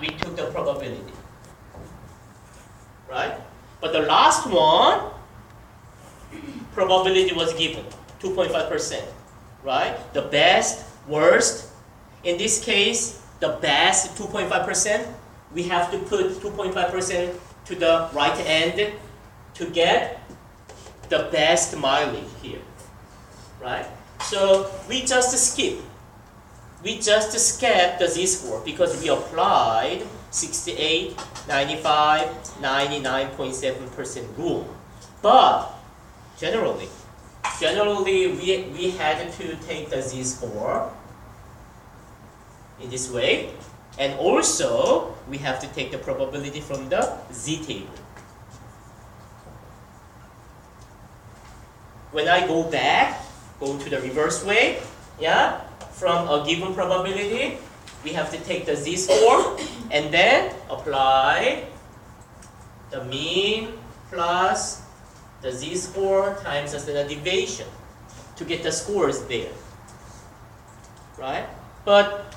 we took the probability, right? But the last one, probability was given, 2.5%, right? The best, worst. In this case, the best 2.5%. We have to put 2.5% to the right end to get the best mileage here, right? So we just skip. We just skipped the z-score because we applied 68, 95, 99.7% rule. But generally we had to take the z-score in this way, and also we have to take the probability from the z-table. When I go back, go to the reverse way, yeah, from a given probability, we have to take the z-score and then apply the mean plus the z-score times the standard deviation to get the scores there, right? But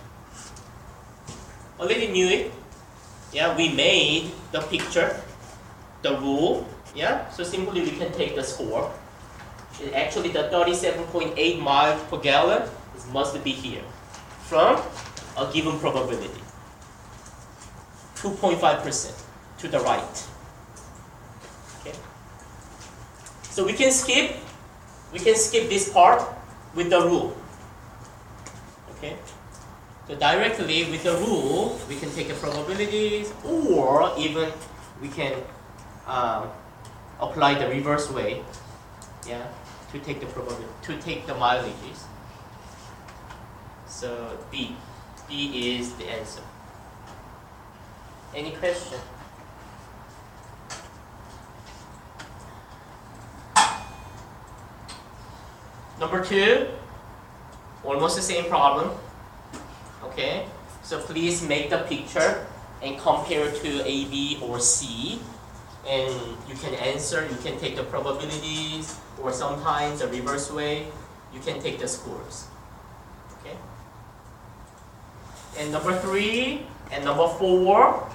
already knew it, yeah, we made the picture, the rule, yeah, so simply we can take the score. Actually, the 37.8 miles per gallon must be here from a given probability. 2.5% to the right. Okay. So we can skip this part with the rule. Okay. So directly with the rule, we can take the probabilities, or even we can apply the reverse way. Yeah. To take the probability, to take the mileages. So B is the answer. Any question? Number 2, almost the same problem. Okay, so please make the picture and compare to A, B, or C. And you can answer, you can take the probabilities, or sometimes the reverse way, you can take the scores. Okay? And number 3 and number 4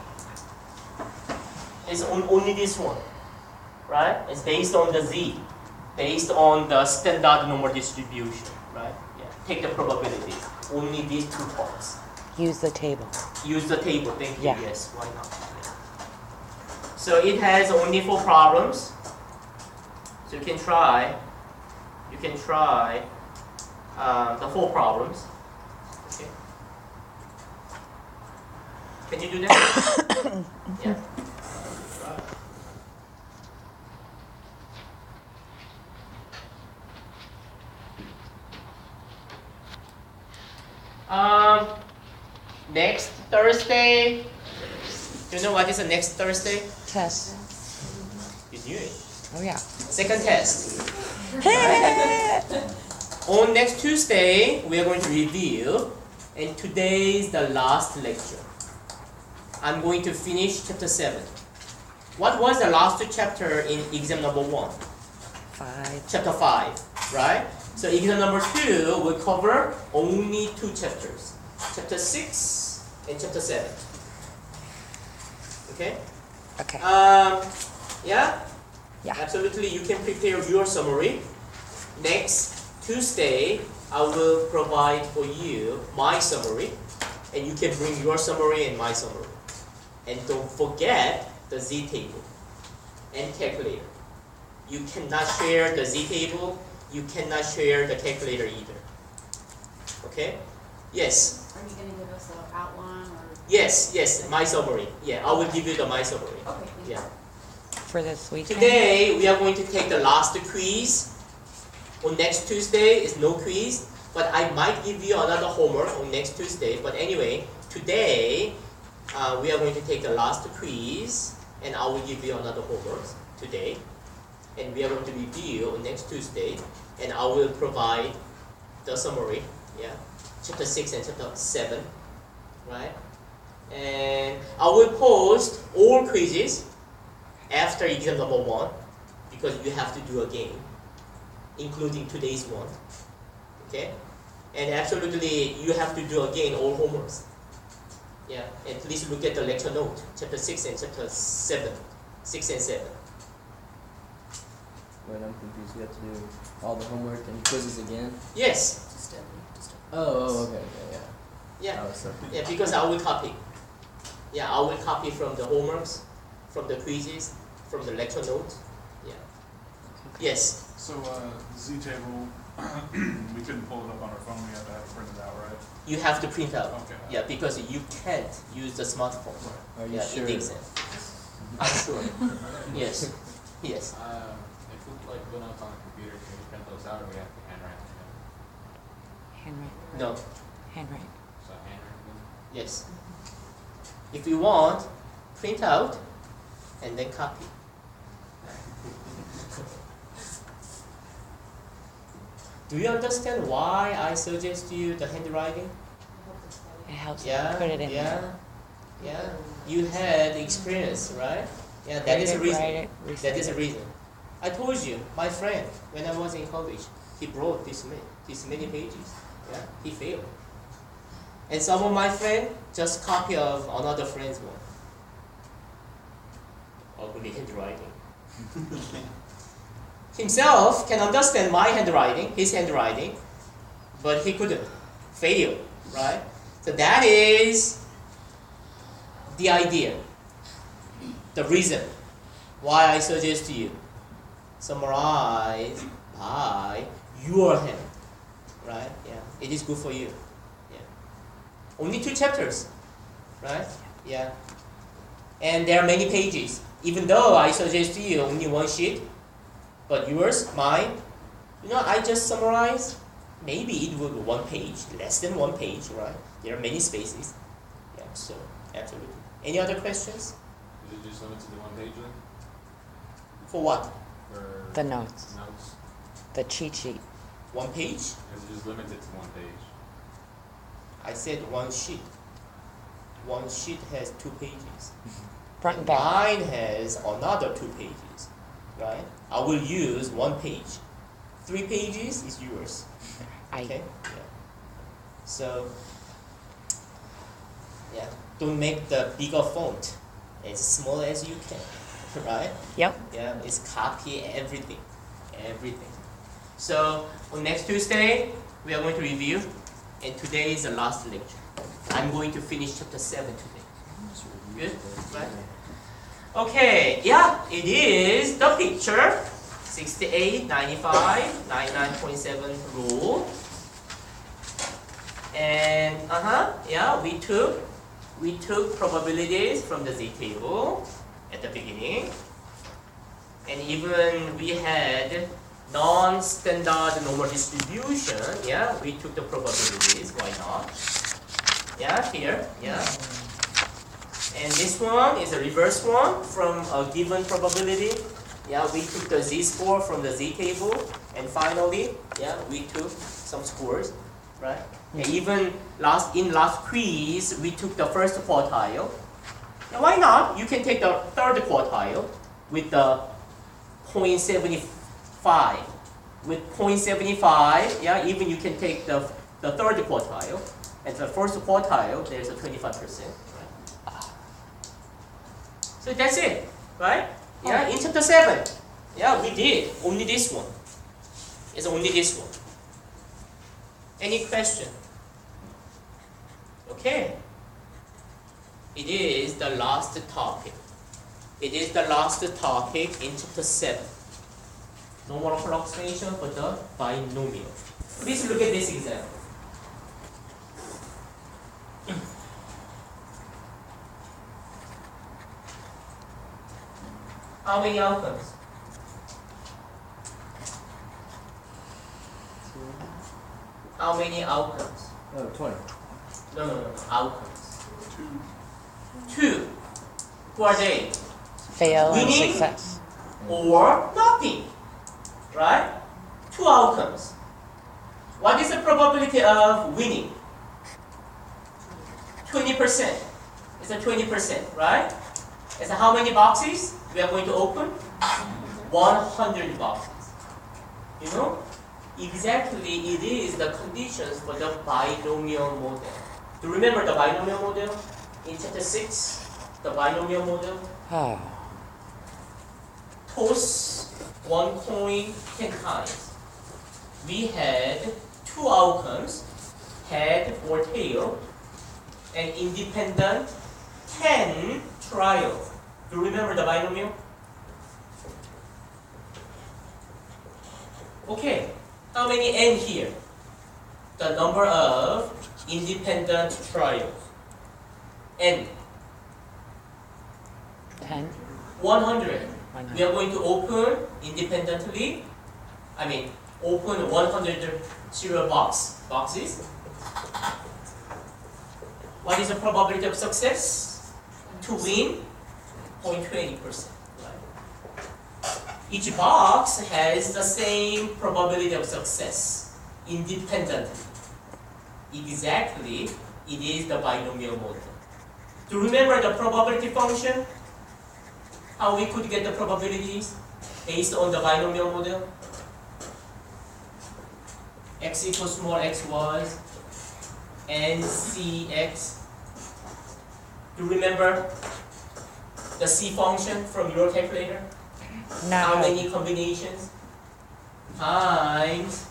is only this one, right? It's based on the Z, based on the standard normal distribution, right? Yeah. Take the probabilities, only these 2 parts. Use the table. Use the table, thank you, yeah. Yes, why not? So it has only 4 problems. So you can try the 4 problems. Okay. Can you do that? Yeah. Next Thursday. Do you know what is the next Thursday? Test. You knew it. Oh yeah. Second test. On next Tuesday, we are going to review, and today is the last lecture. I'm going to finish chapter 7. What was the last chapter in exam number 1? 5. Chapter 5, right? So exam number 2 will cover only 2 chapters. Chapter 6 and chapter 7. Okay? Okay. Yeah? Yeah. Absolutely, you can prepare your summary. Next Tuesday, I will provide for you my summary, and you can bring your summary and my summary. And don't forget the z-table and calculator. You cannot share the z-table, you cannot share the calculator either. Okay? Yes? Are you going to give us an outline? Or? Yes, my summary. Yeah, I will give you my summary. Okay. Yeah. For this weekend. Today, we are going to take the last quiz. On next Tuesday is no quiz, but I might give you another homework on next Tuesday. But anyway, today, we are going to take the last quiz, and I will give you another homework today. And we are going to review on next Tuesday, and I will provide the summary, yeah, chapter 6 and chapter 7, right? And I will post all quizzes after exam number 1, because you have to do again, including today's one, okay? And absolutely, you have to do again all homeworks. Yeah, and please look at the lecture note, chapter 6 and chapter 7. 6 and 7. Wait, I'm confused. We have to do all the homework and quizzes again? Yes. Okay, yeah. Yeah. Oh, so Yeah, because I will copy. Yeah, I will copy from the homeworks, from the quizzes, from the lecture notes. Yeah. Yes. So Z table, we couldn't pull it up on our phone. We have to have it printed out, right? You have to print out. Okay. Yeah, because you can't use the smartphone. are you Yeah, sure? in the exam. I'm sure. Yes. Yes. If we like go notes on the computer, can we print those out or we have to handwrite them? Handwrite. No. Handwrite. So handwrite them? Yes. If you want, print out and then copy. Do you understand why I suggest you the handwriting? It helps Yeah, put it in yeah, there. yeah. You had experience, right? Yeah, that Read is a it, reason. write it, That recite is a it. reason. I told you, my friend, when I was in college, he brought this many pages. Yeah, he failed. And some of my friend just copy of another friend's one. Ugly handwriting. Himself can understand my handwriting, his handwriting, but he couldn't. Fail, right? So that is the idea, the reason why I suggest to you summarize by your hand, right? Yeah, it is good for you. Yeah, only 2 chapters, right? Yeah, and there are many pages. Even though I suggest to you only 1 sheet, but yours, mine, I just summarize. Maybe it will be 1 page, less than 1 page, right? There are many spaces. Yeah, so absolutely. Any other questions? Is it just limited to 1 page then? For what? For The notes. notes? The cheat sheet. 1 page? Is it just limited to 1 page? I said 1 sheet. 1 sheet has 2 pages. Front and back. Mine has another 2 pages, right? I will use 1 page. 3 pages is yours. Okay? Yeah. So, yeah, don't make the bigger font as small as you can, right? Yep. Yeah, it's copy everything. So, on next Tuesday, we are going to review, and today is the last lecture. I'm going to finish chapter 7 today. Good? Right? Okay, yeah, it is the picture. 68, 95, 99.7 rule. And yeah, we took probabilities from the Z table at the beginning. And even we had non-standard normal distribution. Yeah, we took the probabilities. Why not? Yeah, here. Yeah. And this one is a reverse one from a given probability. Yeah, we took the z-score from the Z table, and finally, yeah, we took some scores, right? And even in last quiz, we took the first quartile. Now, why not? You can take the third quartile with the 0.75. With 0.75, yeah, even you can take the third quartile, and the first quartile, there's a 25%, right? So that's it, right? Yeah, in chapter 7, yeah, we did only this one. It's only this one. Any question? Okay. It is the last topic. It is the last topic in chapter 7. Normal approximation for the binomial. Please look at this example. How many outcomes? How many outcomes? Oh, 20. No. Outcomes. 2. Who are they? Fail and Winning? success. Or nothing. Right? 2 outcomes. What is the probability of winning? 20%. It's a 20%, right? It's how many boxes we are going to open? 100 boxes. You know? Exactly, it is the conditions for the binomial model. Do you remember the binomial model? in chapter 6, the binomial model, Oh, toss one coin 10 times. We had two outcomes, head or tail, and independent 10 trials. Do you remember the binomial? Okay, how many n here? The number of independent trials. N. 10. 100. We 100. are going to open independently. Open 100 cereal boxes. What is the probability of success? To win, 0.20%. Each box has the same probability of success, independently. Exactly, it is the binomial model. Do you remember the probability function? How we could get the probabilities based on the binomial model? X equals small x was NCX. Do you remember the C function from your calculator? How No. many combinations times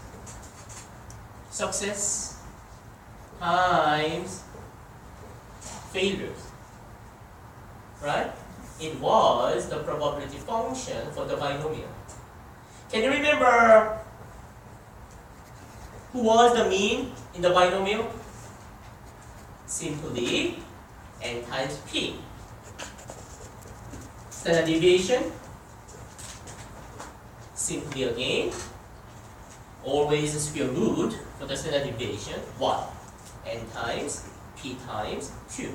success times failures, right? It was the probability function for the binomial. Can you remember who was the mean in the binomial? Simply n times p. Standard deviation, simply again, always square root for the standard deviation, 1. N times p times q.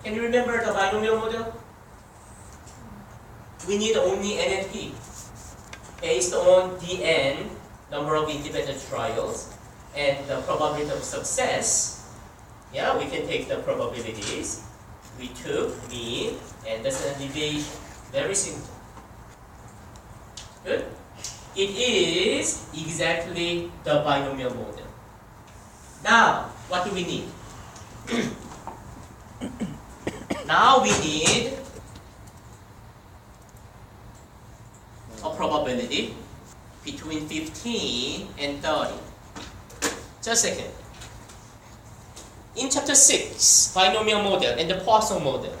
Can you remember the binomial model? We need only n and p. Based on the n, number of independent trials, and the probability of success, we can take the probabilities. We took mean and the standard deviation. Very simple. Good? It is exactly the binomial model. Now, what do we need? Now we need a probability between 15 and 30. Just a second. In chapter 6, binomial model and the Poisson model,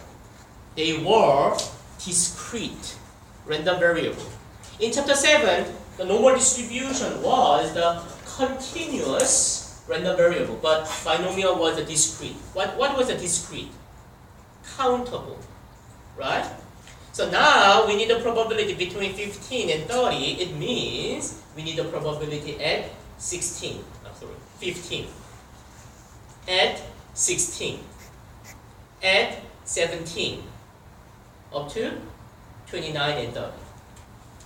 they were discrete random variable. In chapter 7, the normal distribution was the continuous random variable, but binomial was a discrete. What was a discrete? Countable, right? So now we need a probability between 15 and 30. It means we need a probability at 15, at 16, at 17, up to 29 and 30.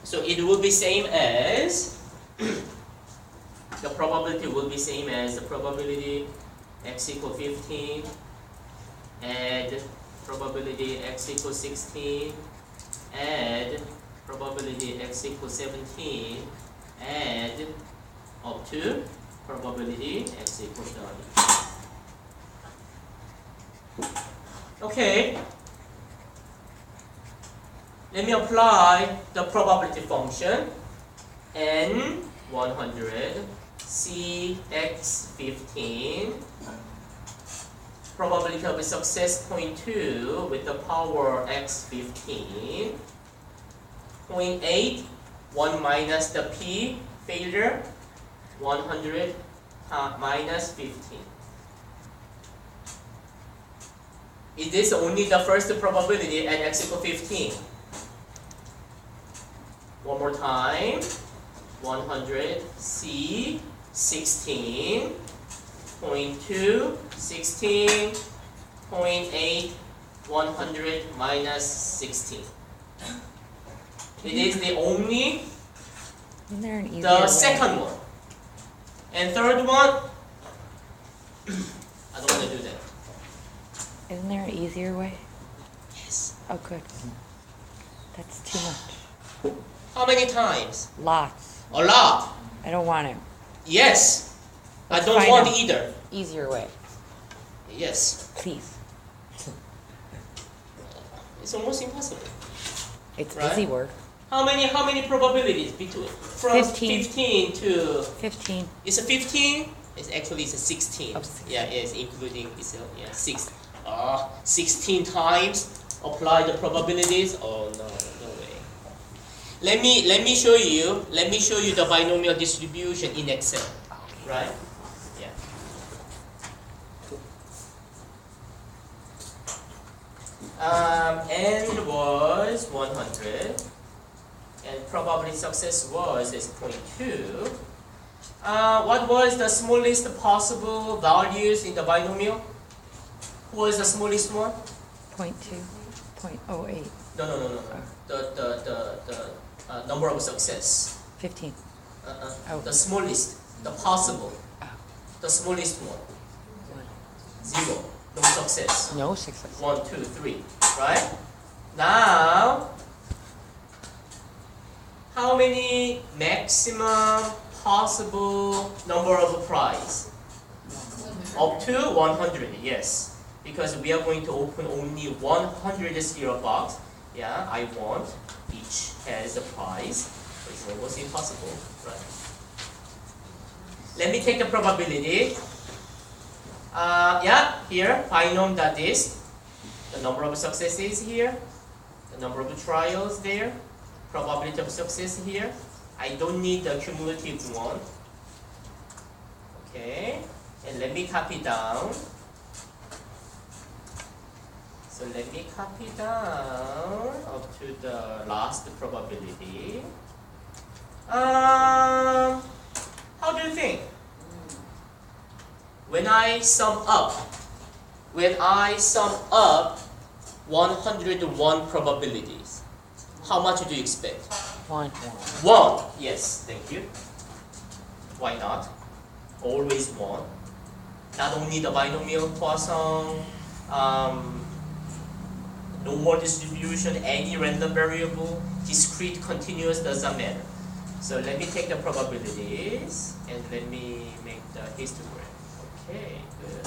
So it will be same as, the probability will be same as the probability x equal 15, add probability x equals 16, add probability x equals 17, add up to probability x equals 30. Okay. Let me apply the probability function n 100 cx15 probability of success 0.2 with the power x15, 0.8 1 minus the p failure 100 minus 15. Is this only the first probability at x equal 15? One more time. 100 c 16 0.2 16 0.8 100 minus 16. It is the only Isn't there an easier the way? second one. And third one, I don't want to do that. Isn't there an easier way? Yes. Oh, good. That's too much. How many times? Lots. A lot. I don't want to. Yes. I Let's don't find want out. either. Easier way, Yes. please. It's almost impossible. It's Right? busy work. How many probabilities between from 15. 15 to 15. it's a 15? It's actually it's a 16. Oh, 16. Yeah, it's including it's a, 16 times apply the probabilities. Oh no, no way. Let me show you the binomial distribution in Excel. Right? Yeah. N was 100 and probability success was is 0.2. What was the smallest possible values in the binomial? Who was the smallest one? 0.2. 0.08. No. The number of success. 15. Oh. The smallest, the possible, Oh. the smallest one. 0. No success. No success. 1, 2, 3. Right? Now, how many maximum possible number of prize? Up to 100, yes. Because we are going to open only 100 cereal box. Yeah, I want each has a prize. So it's almost impossible, right? Let me take the probability. Here, binom that is. The number of successes here. The number of trials there. Probability of success here. I don't need the cumulative one. Okay, and let me copy down. So let me copy down up to the last probability. How do you think? When I sum up 101 probabilities, how much do you expect? 1. 1. Yes, thank you. Why not? Always 1. Not only the binomial Poisson, normal distribution, any random variable, discrete, continuous, doesn't matter. So let me take the probabilities and let me make the histogram. Okay, good.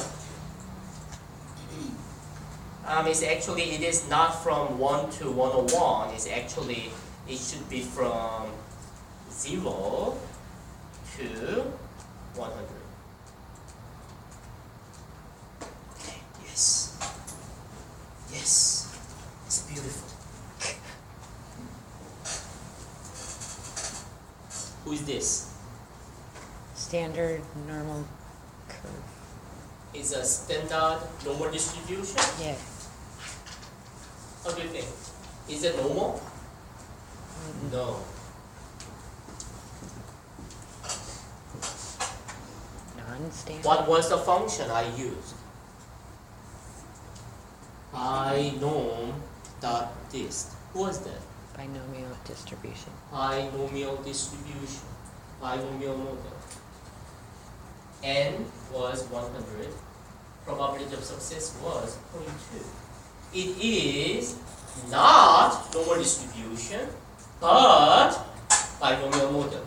It is not from 1 to 101. It should be from 0 to 100. Yes. Yes. It's beautiful. Who is this? Standard normal curve. Is a standard normal distribution? Yeah. How do you think? Is it normal? No. Non-standard. What was the function I used? Binom dot dist. Who was that? Binomial distribution. Binomial distribution. Binomial model. N was 100. Probability of success was 0.2. It is not normal distribution, but binomial model.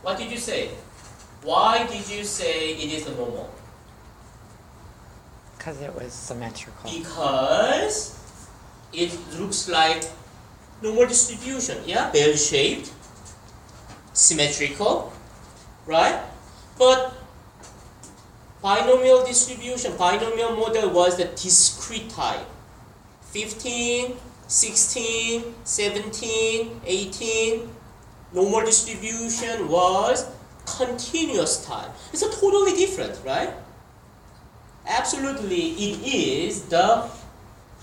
What did you say? Why did you say it is the normal? Because it was symmetrical. Because it looks like normal distribution, yeah? Bell-shaped, symmetrical, right? But binomial distribution, binomial model was the discrete type. 15, 16, 17, 18. Normal distribution was continuous type. It's a totally different, right? Absolutely, it is the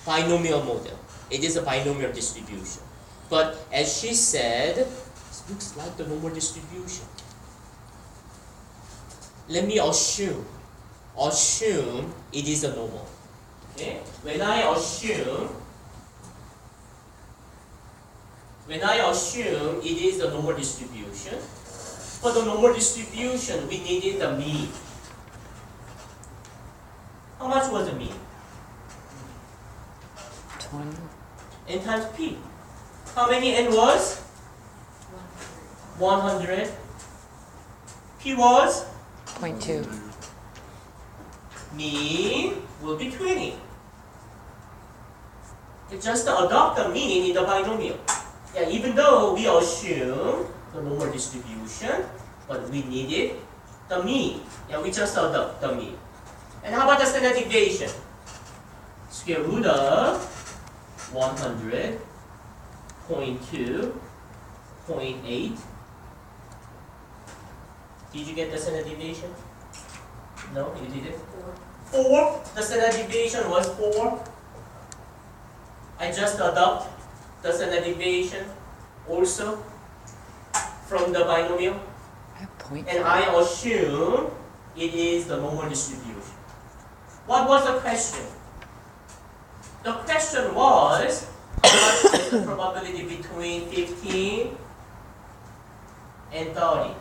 binomial model. It is a binomial distribution. But as she said, it looks like the normal distribution. Let me assume it is a normal. Okay? When I assume it is a normal distribution, for the normal distribution we needed the mean. How much was the mean? 20. N times P. How many N was? 100. P was 0.2. mean will be 20. You just adopt the mean in the binomial. Yeah, even though we assume the normal distribution, but we needed the mean. Yeah, we just adopt the mean. And how about the standard deviation? Square root of 100, 0.2, 0.8. Did you get the standard deviation? No, you didn't? 4. The standard deviation was 4. I just adopt the standard deviation also from the binomial. I have 0.2. And I assume it is the normal distribution. What was the question? The question was, what is the probability between 15 and 30?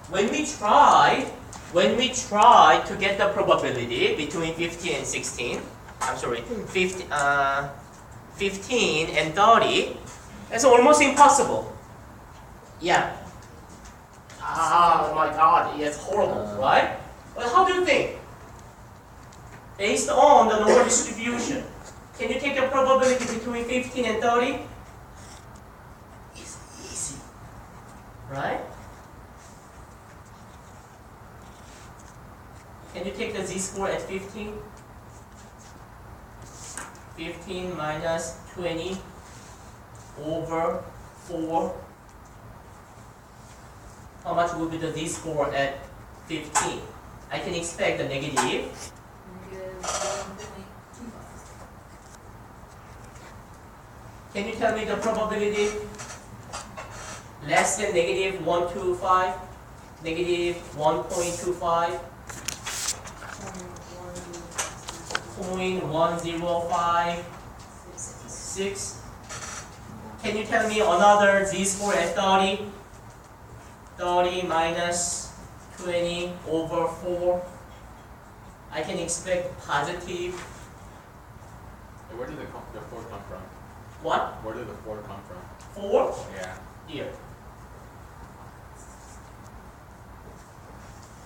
When we try to get the probability between 15 and 16, 15 and 30, that's almost impossible. Yeah. Oh my God, it's horrible, right? But how do you think? Based on the normal distribution, can you take the probability between 15 and 30? It's easy, right? Can you take the z-score at 15? 15 minus 20 over 4. How much will be the z-score at 15? I can expect the negative. Negative 1.25. Can you tell me the probability? Less than negative 125, negative 1.25, 0.105, 6. Can you tell me another z-score at 30? 30 minus 20 over 4. I can expect positive. Hey, where did the 4 come from? What? Where did the 4 come from? 4? Yeah. Here.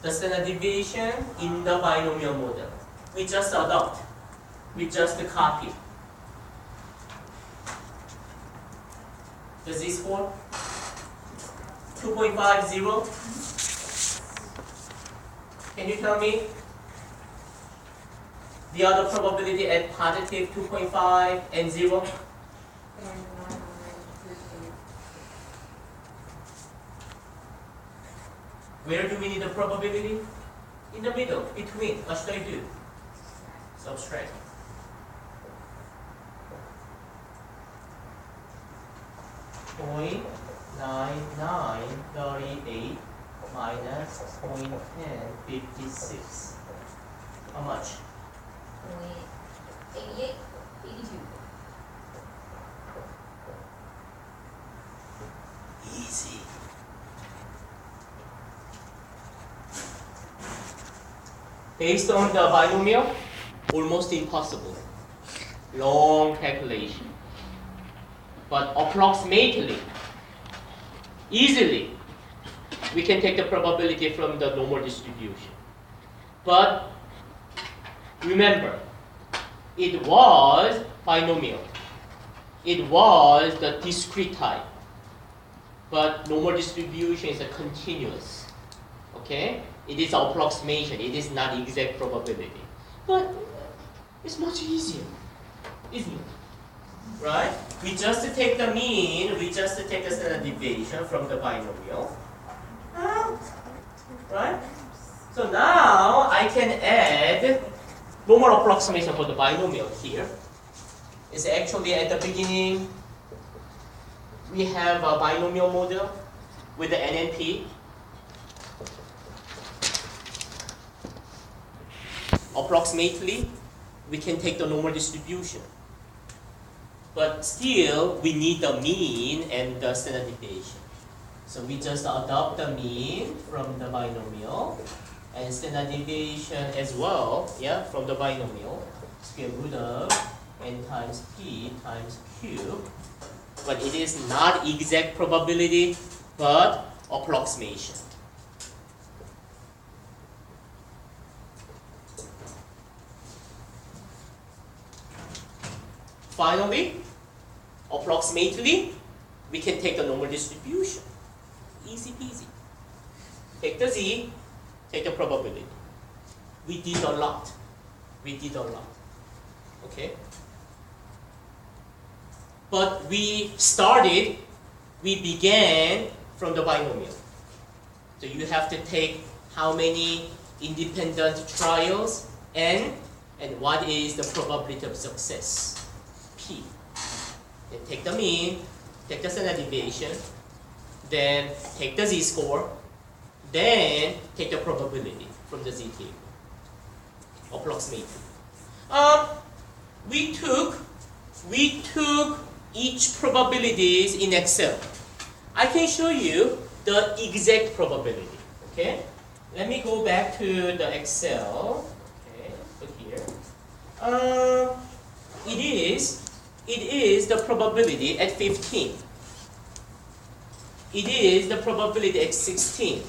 The standard deviation in the binomial model. We just adopt. We just copy. The z-score? 2.50. Can you tell me the other probability at positive 2.5 and 0? And 138. Where do we need the probability? In the middle, between. What should I do? Subtract. Point 9938 minus 0.1056. How much? 88, 82. Easy. Based on the binomial, almost impossible. Long calculation. But approximately, easily, we can take the probability from the normal distribution. But remember, it was binomial. It was the discrete type. But normal distribution is a continuous. Okay? It is approximation. It is not exact probability. But it's much easier, isn't it? Right? We just take the mean, we just take the standard deviation from the binomial. Right? So now I can add normal approximation for the binomial here. It's actually at the beginning, we have a binomial model with the NNP. Approximately, we can take the normal distribution. But still, we need the mean and the standard deviation. So we just adopt the mean from the binomial and standard deviation as well, yeah, from the binomial. Square root of n times p times q. but it is not exact probability, but approximation. Finally, approximately, we can take the normal distribution. Easy peasy. Take the z, take the probability. We did a lot. Okay? But we began from the binomial. So you have to take how many independent trials, n, and what is the probability of success, p. Then take the mean, take the standard deviation, then take the z-score, then take the probability from the z-table, approximately. We took each probabilities in Excel. I can show you the exact probability. Okay, let me go back to the Excel. Okay, so here, it is the probability at 15. It is the probability at 16,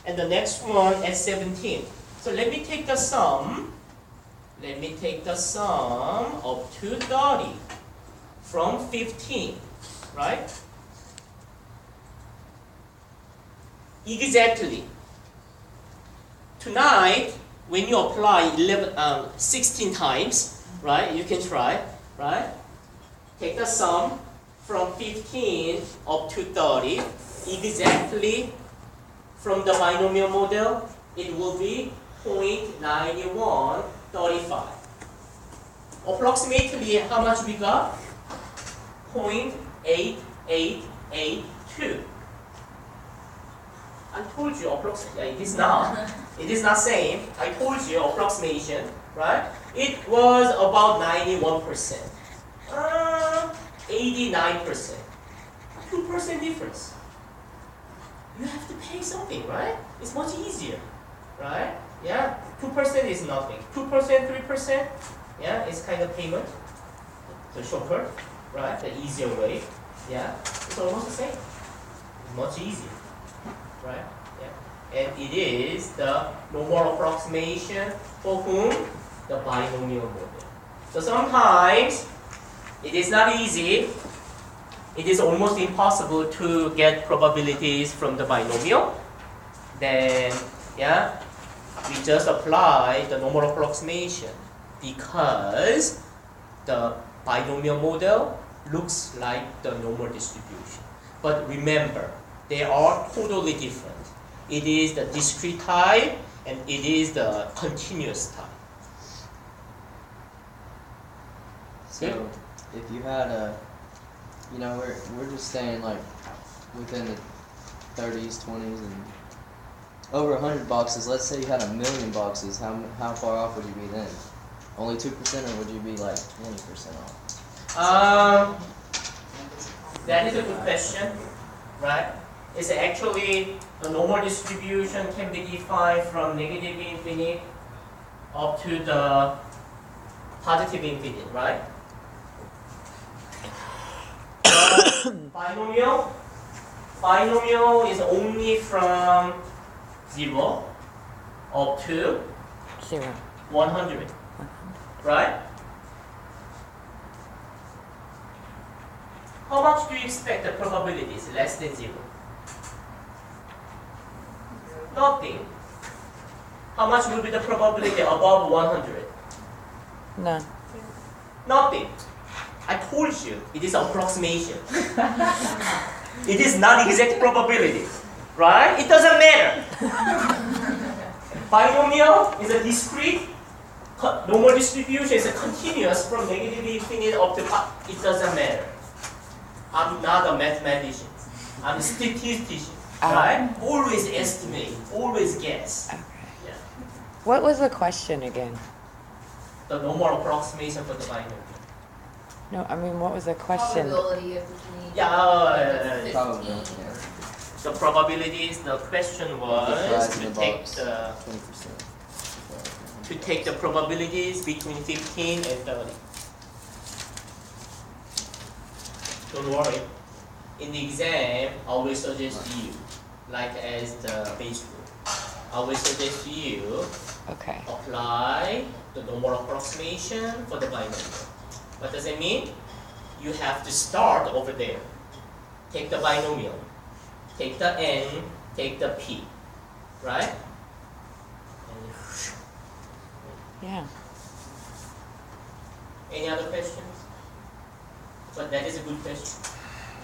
and the next one at 17. So let me take the sum. Let me take the sum of 230 from 15, right? Exactly. Tonight, when you apply 16 times, right? You can try, right? Take the sum from 15 up to 30, exactly from the binomial model, it will be 0.9135. Approximately how much we got? 0.8882. I told you approximately, it is not same. I told you approximation, right? It was about 91%. 89%. 2% difference. You have to pay something, right? It's much easier, right? Yeah, 2% is nothing. 2%, 3%, yeah, it's kind of payment. The shortcut, right? The easier way, yeah. It's almost the same. It's much easier, right? Yeah. And it is the normal approximation for whom? The binomial model. So sometimes it is not easy. It is almost impossible to get probabilities from the binomial. Then, yeah, we just apply the normal approximation because the binomial model looks like the normal distribution. But remember, they are totally different. It is the discrete type and it is the continuous type. So, if you had a, we're just saying like within the 30s, 20s, and over 100 boxes. Let's say you had 1 million boxes. How far off would you be then? Only 2%, or would you be like 20% off? That is a good question, right? It's actually the normal distribution can be defined from negative infinite up to the positive infinite, right? Binomial is only from 0 up to 100, right? How much do you expect the probability is less than 0? Nothing. How much will be the probability above 100? None. Nothing. I told you, it is approximation. It is not exact probability, right? It doesn't matter. Binomial is a discrete, normal distribution is a continuous from negative infinite up to it doesn't matter. I'm not a mathematician. I'm a statistician, right? Always estimate, always guess. Okay. Yeah. What was the question again? The normal approximation for the binomial. No, I mean, what was the question? Probability of between. Yeah, Probably, 15. yeah. the probabilities, the question was Size to of the take box, the 20%. probabilities between 15 and 30. So don't worry. In the exam, I will suggest to you, like as the base rule. I will suggest to you Okay. apply the normal approximation for the binomial. What does it mean? You have to start over there. Take the binomial. Take the n, take the p. Right? And Yeah. any other questions? But that is a good question.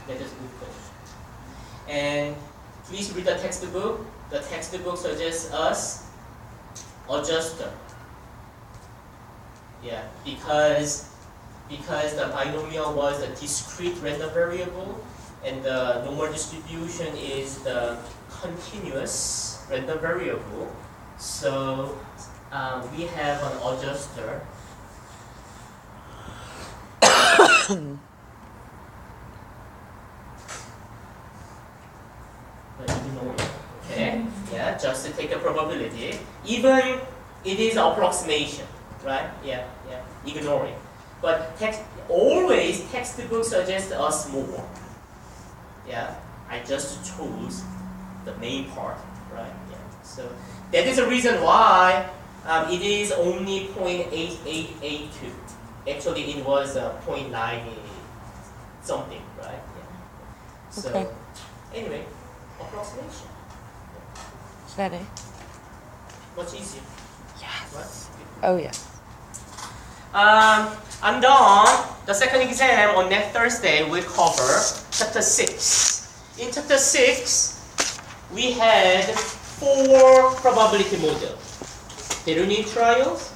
That is a good question. And please read the textbook. The textbook suggests us adjuster. Yeah, because the binomial was a discrete random variable and the normal distribution is the continuous random variable. So we have an adjuster. But ignore it. Okay? Yeah, just to take a probability. Even it is approximation, right? Yeah, yeah. Ignore it. But always textbook suggests us more. Yeah, I just chose the main part, right? Yeah. So that is the reason why it is only 0.8882. Actually, it was 0.90 something, right? Yeah. So Okay. anyway, approximation. Is that it? Much easier. Yes. Right? Oh, yeah. I'm done. The second exam on next Thursday will cover chapter 6. In chapter 6, we had 4 probability models. Bernoulli trials.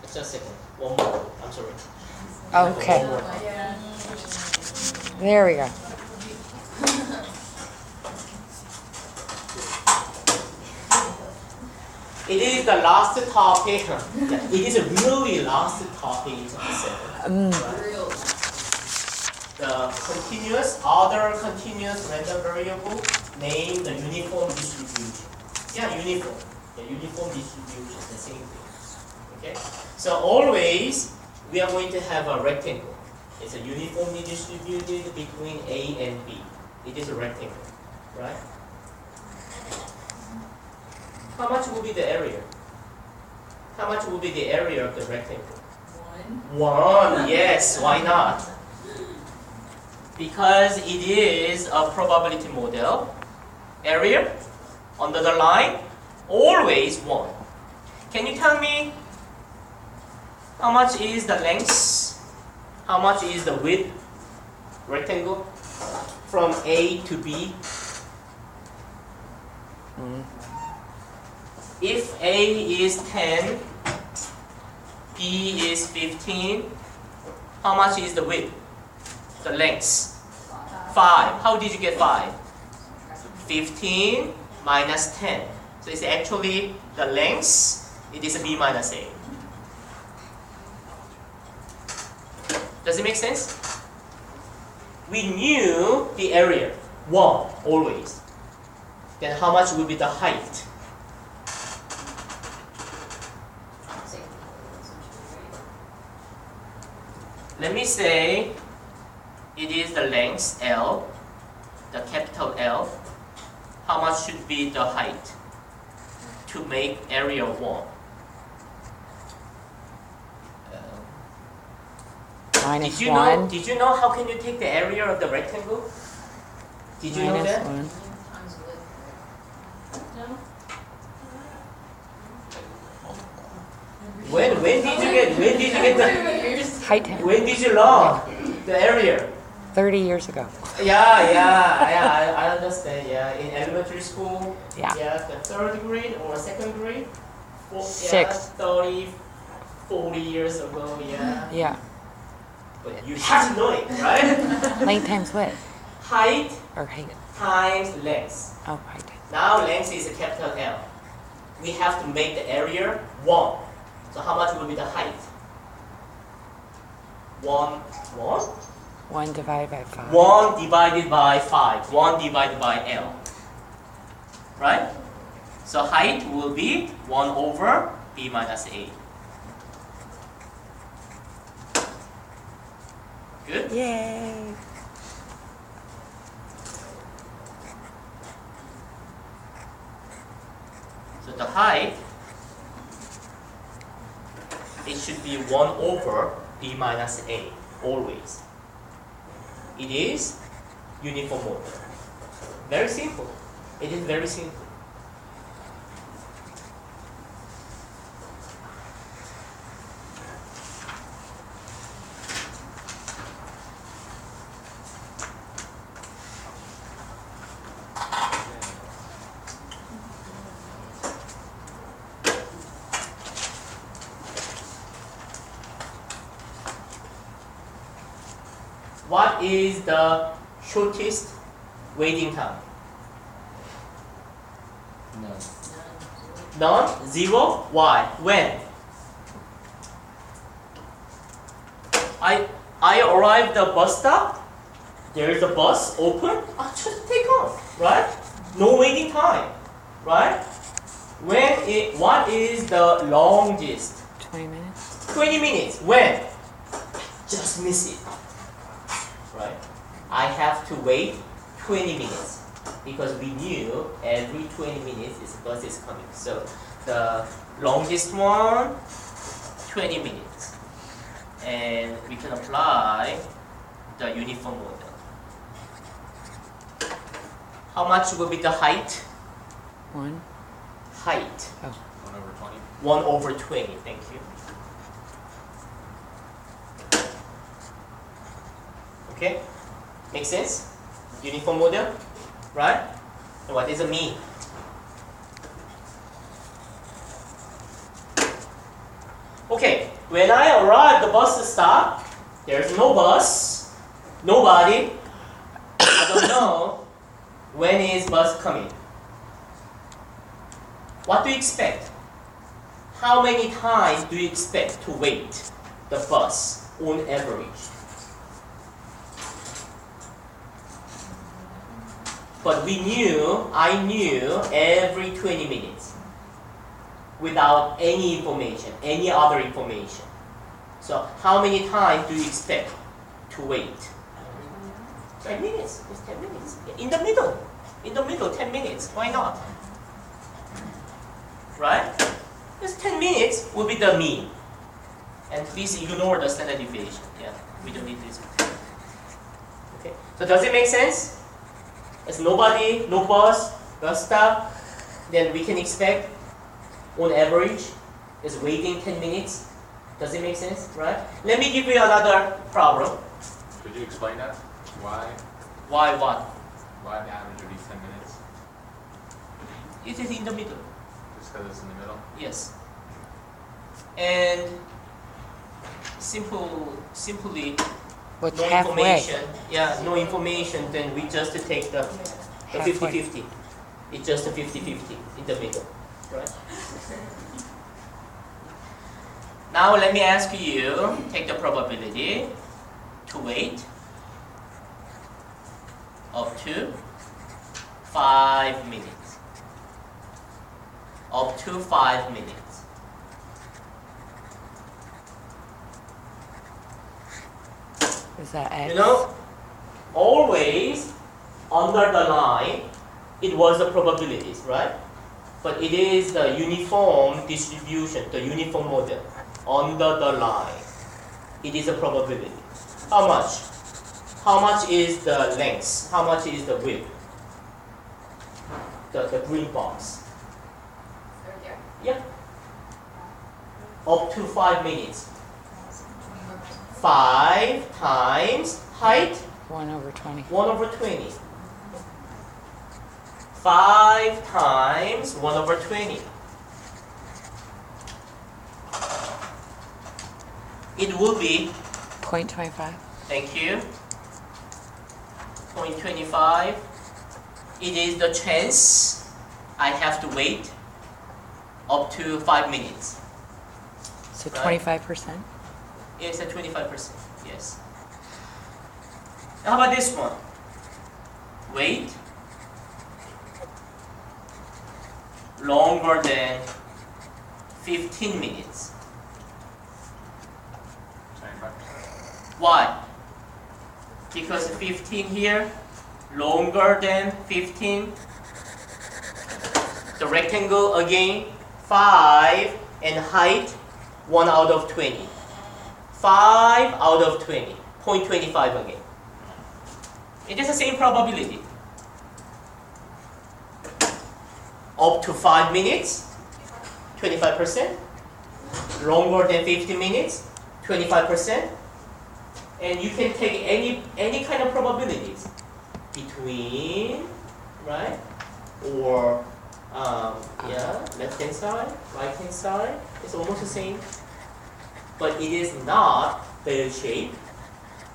Just a second. One more. I'm sorry. Okay. One more. Yeah. There we go. It is the last topic. Yeah, it is a really last topic in chapter 7. Right? Real. The other continuous random variable named the uniform distribution. Yeah, uniform. The uniform distribution, the same thing. Okay? So always we are going to have a rectangle. It's a uniformly distributed between A and B. It is a rectangle, right? How much will be the area? How much will be the area of the rectangle? 1, yes, why not? Because it is a probability model. Area, under the line, always 1. Can you tell me how much is the length? How much is the width? Rectangle from A to B. If A is 10, B is 15, how much is the width? The length? 5. How did you get 5? 15 minus 10. So it's actually the length, it is a B minus A. Does it make sense? We knew the area, 1, always. Then how much will be the height? Let me say it is the length L, the capital L. How much should be the height to make area 1? Minus Did 1. Did you know how can you take the area of the rectangle? Did you know Minus that? 1. Times width. No? When did you get the Height when did you learn the area? 30 years ago. Yeah, I understand. Yeah, in elementary school. Yeah. Yeah, the 3rd grade or 2nd grade. Yeah, Sixth. 30, 40 years ago. Yeah. Yeah. But you have to know it, right? Length times width. Height Or height. times length. Oh, height. Now length is a capital L. We have to make the area 1. So how much will be the height? 1. 1 divided by 5. 1 divided by 5. 1 divided by L. Right? So height will be 1 over B minus A. Good? Yay. the height, it should be 1 over b minus a, always. It is uniform model. Very simple. It is very simple. What is the shortest waiting time? No. None? 0? Why? When? I arrived at the bus stop. There is a bus open. I just take off, right? No waiting time, right? What is the longest? 20 minutes. 20 minutes. When? Just miss it. Right? I have to wait 20 minutes because we knew every 20 minutes this bus is coming. So the longest one, 20 minutes. And we can apply the uniform model. How much will be the height? 1. Height. 1 over 20. 1 over 20. Thank you. Okay? Make sense? Uniform model, right? And what does it mean? Okay, when I arrive at the bus stop, there's no bus, nobody. I don't know when is bus coming. What do you expect? How many times do you expect to wait the bus on average? But I knew every 20 minutes without any information, any other information. So how many times do you expect to wait? 10 minutes, it's 10 minutes. In the middle, 10 minutes, why not? Right? This 10 minutes will be the mean. And please ignore the standard deviation. Yeah, we don't need this. Okay, so does it make sense? There's nobody, no bus stop, then we can expect on average is waiting 10 minutes. Does it make sense? Right? Let me give you another problem. Could you explain that? Why? Why what? Why the average would be 10 minutes? It is in the middle. Just because it's in the middle? Yes. And simply What's no halfway? information. Yeah, no information, then we just take the Halfway. 50-50. It's just a 50-50 in the middle. Right? Now let me ask you, take the probability to wait up to 5 minutes. Up to 5 minutes. Is that X? You know, always under the line, it was the probabilities, right? But it is the uniform distribution, the uniform model. Under the line, it is a probability. How much? How much is the length? How much is the width? The green box. Right there. Yeah. Up to 5 minutes. 5 times height, 1 over 20. 1 over 20. 5 times 1 over 20. It will be, 0.25. thank you, 0.25. It is the chance I have to wait up to 5 minutes. So Right. 25%? It's at 25%, yes. How about this one? Wait longer than 15 minutes. 25%. Why? Because 15 here, longer than 15, the The rectangle again, 5, and height 1 out of 20. 5 out of 20, 0.25 again. It is the same probability. Up to 5 minutes, 25%. Longer than 50 minutes, 25%. And you can take any kind of probabilities between, right? Or left hand side, right hand side. It's almost the same. But it is not bell shape,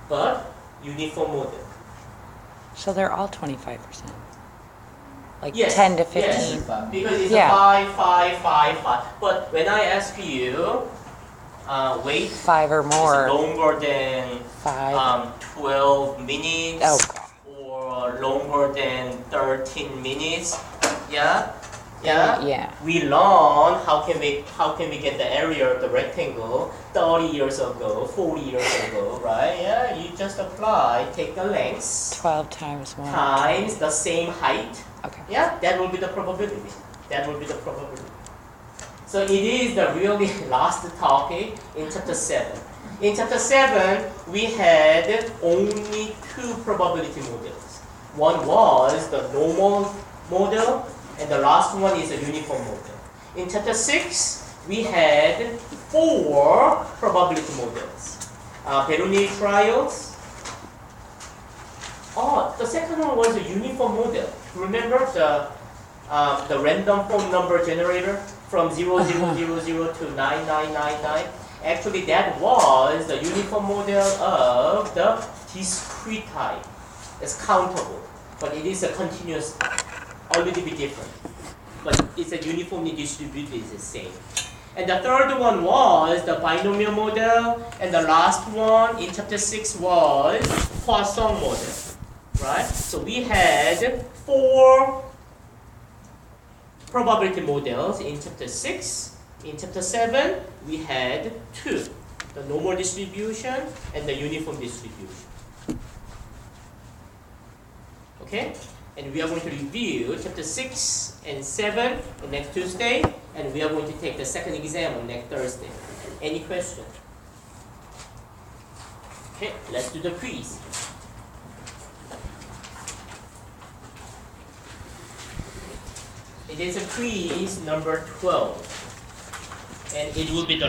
but uniform model. So they're all 25%. Like Yes, 10 to yes. 15. Because it's Yeah. a 5, 5, 5, 5. But when I ask you, wait 5 or is more. longer than 5. 12 minutes Oh, or longer than 13 minutes, yeah, yeah. we learn how can we get the area of the rectangle 30 years ago, 40 years ago, right? Yeah, you just apply, take the length 12 times 1. times the same height. Okay. Yeah, that will be the probability. That will be the probability. So it is the really last topic in chapter 7. In chapter 7, we had only 2 probability models. One was the normal model, and the last one is a uniform model. In chapter 6, we had 4 probability models. Bernoulli trials. Oh, the second one was a uniform model. Remember the random phone number generator from 0000 to 9999? Actually, that was the uniform model of the discrete type. It's countable, but it is a continuous, a little bit different. But it's a uniformly distributed, it's the same. And the third one was the binomial model, and the last one in chapter 6 was Poisson model, right? So we had 4 probability models in chapter 6. In chapter 7, we had 2, the normal distribution and the uniform distribution. Okay? And we are going to review chapter 6 and 7 on next Tuesday, and we are going to take the second exam on next Thursday. Any question? Okay, let's do the quiz. It is a quiz number 12. And it will be the